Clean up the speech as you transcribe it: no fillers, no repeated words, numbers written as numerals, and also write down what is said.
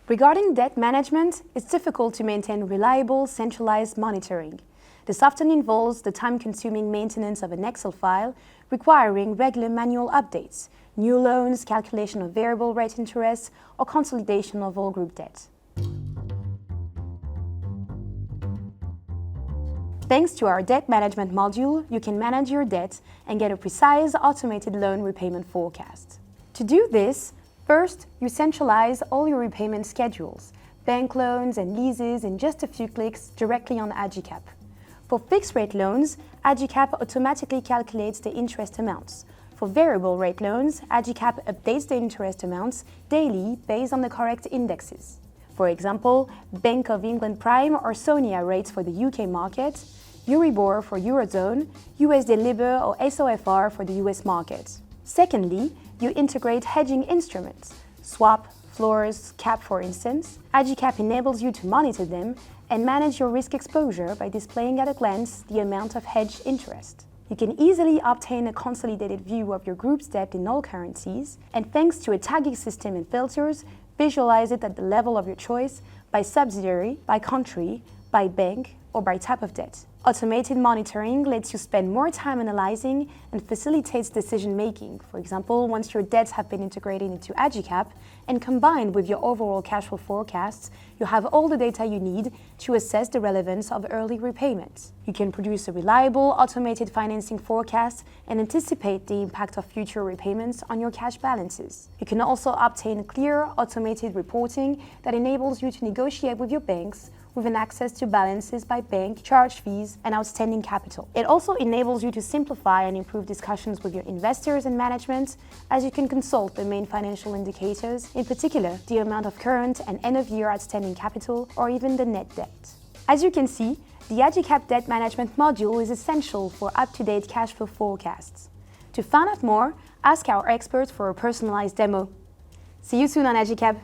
Regarding debt management, it's difficult to maintain reliable, centralized monitoring. This often involves the time-consuming maintenance of an Excel file, requiring regular manual updates, new loans, calculation of variable rate interest, or consolidation of all group debt. Thanks to our debt management module, you can manage your debt and get a precise automated loan repayment forecast. To do this, first, you centralize all your repayment schedules, bank loans and leases in just a few clicks directly on Agicap. For fixed-rate loans, Agicap automatically calculates the interest amounts. For variable rate loans, Agicap updates the interest amounts daily based on the correct indexes. For example, Bank of England Prime or SONIA rates for the UK market, Euribor for Eurozone, USD Libor or SOFR for the US market. Secondly, you integrate hedging instruments, swap, floors, cap for instance. Agicap enables you to monitor them and manage your risk exposure by displaying at a glance the amount of hedged interest. You can easily obtain a consolidated view of your group's debt in all currencies, and thanks to a tagging system and filters, visualize it at the level of your choice by subsidiary, by country, by bank, or by type of debt. Automated monitoring lets you spend more time analyzing and facilitates decision-making. For example, once your debts have been integrated into Agicap and combined with your overall cash flow forecasts, you have all the data you need to assess the relevance of early repayments. You can produce a reliable, automated financing forecast and anticipate the impact of future repayments on your cash balances. You can also obtain clear, automated reporting that enables you to negotiate with your banks with an access to balances by bank, charge fees, and outstanding capital. It also enables you to simplify and improve discussions with your investors and management, as you can consult the main financial indicators, in particular, the amount of current and end-of-year outstanding capital, or even the net debt. As you can see, the Agicap debt management module is essential for up-to-date cash flow forecasts. To find out more, ask our experts for a personalized demo. See you soon on Agicap.